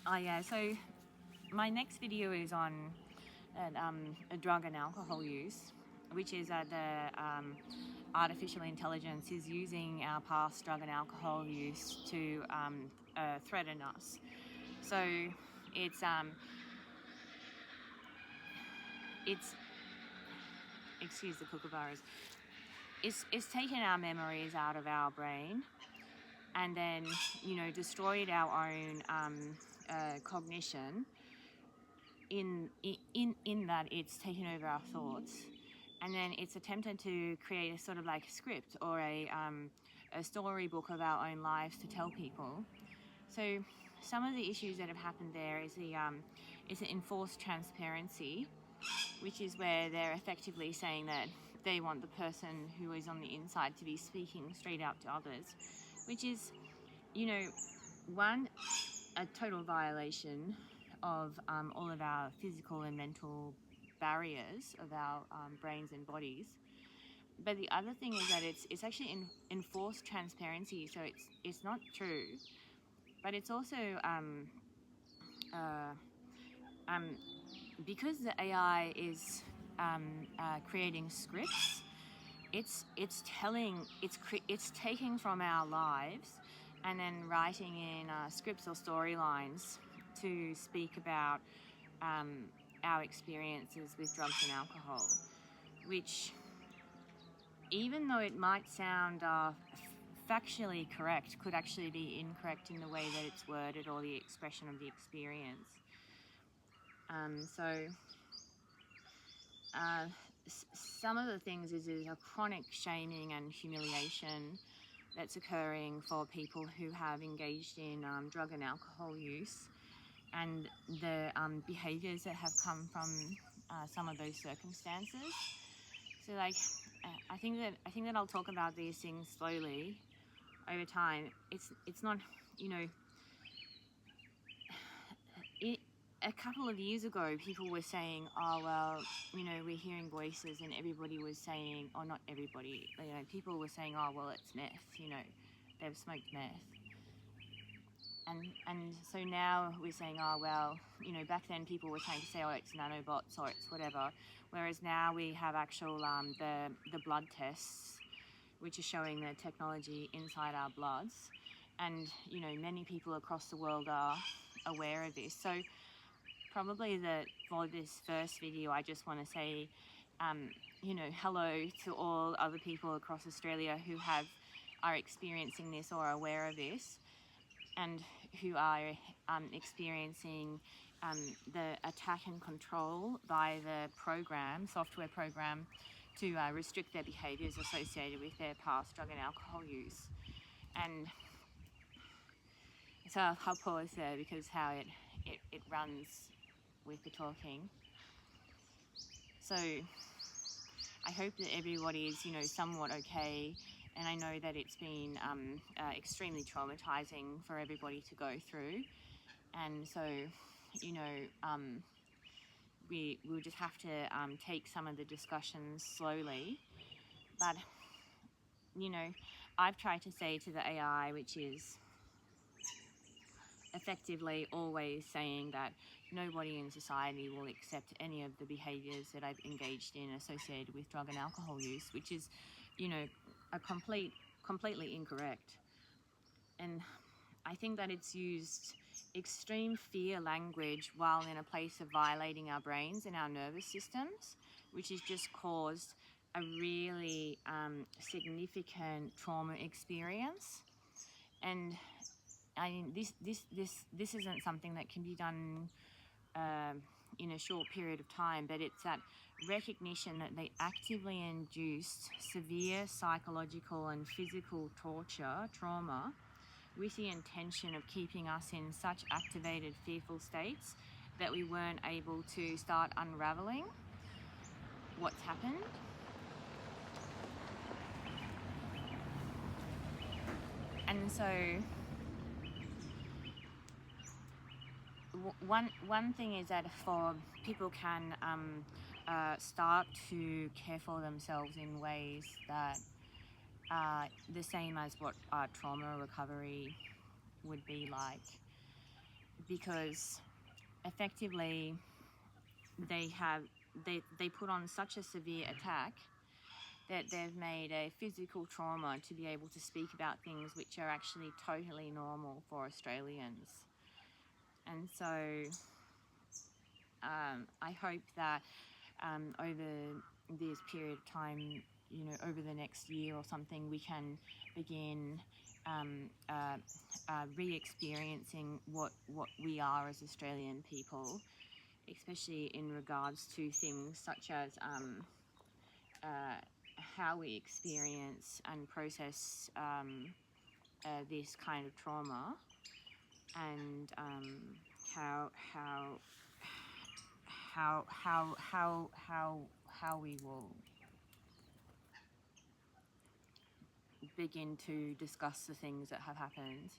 Oh yeah, so my next video is on drug and alcohol use, which is that the artificial intelligence is using our past drug and alcohol use to threaten us. So it's excuse the kookaburras. It's taken our memories out of our brain, and then destroyed our own cognition. In that it's taken over our thoughts, and then it's attempted to create a sort of like script or a storybook of our own lives to tell people. So some of the issues that have happened there is the enforced transparency, which is where they're effectively saying that they want the person who is on the inside to be speaking straight out to others, which is, one, a total violation of all of our physical and mental barriers of our brains and bodies. But the other thing is that it's actually enforced transparency, so it's not true, but it's also because the AI is creating scripts. It's taking from our lives and then writing in scripts or storylines to speak about our experiences with drugs and alcohol, which, even though it might sound factually correct, could actually be incorrect in the way that it's worded or the expression of the experience. Some of the things is a chronic shaming and humiliation that's occurring for people who have engaged in drug and alcohol use, and the behaviours that have come from some of those circumstances. So, I think that I'll talk about these things slowly over time. It's not, a couple of years ago, people were saying, oh, well, we're hearing voices, and everybody was saying, or not everybody, people were saying, oh, well, it's meth, they've smoked meth. And so now we're saying, oh, well, back then people were trying to say, oh, it's nanobots or it's whatever. Whereas now we have actual, the blood tests, which are showing the technology inside our bloods. And, many people across the world are aware of this. So probably for this first video, I just want to say, hello to all other people across Australia who are experiencing this or are aware of this, and who are experiencing the attack and control by the software program, to restrict their behaviours associated with their past drug and alcohol use. And so I'll pause there because how it runs with the talking. So I hope that everybody is, somewhat okay. And I know that it's been extremely traumatizing for everybody to go through. And so, we'll just have to take some of the discussions slowly. But, I've tried to say to the AI, which is effectively always saying that nobody in society will accept any of the behaviours that I've engaged in associated with drug and alcohol use, which is, completely incorrect. And I think that it's used extreme fear language while in a place of violating our brains and our nervous systems, which has just caused a really significant trauma experience. And I mean, this isn't something that can be done in a short period of time, but it's that recognition that they actively induced severe psychological and physical trauma, with the intention of keeping us in such activated, fearful states that we weren't able to start unraveling what's happened. And so one thing is that for people can start to care for themselves in ways that are the same as what trauma recovery would be like. because effectively they put on such a severe attack that they've made a physical trauma to be able to speak about things which are actually totally normal for Australians. And so I hope that over this period of time, you know, over the next year or something, we can begin re-experiencing what we are as Australian people, especially in regards to things such as how we experience and process this kind of trauma, and how we will begin to discuss the things that have happened.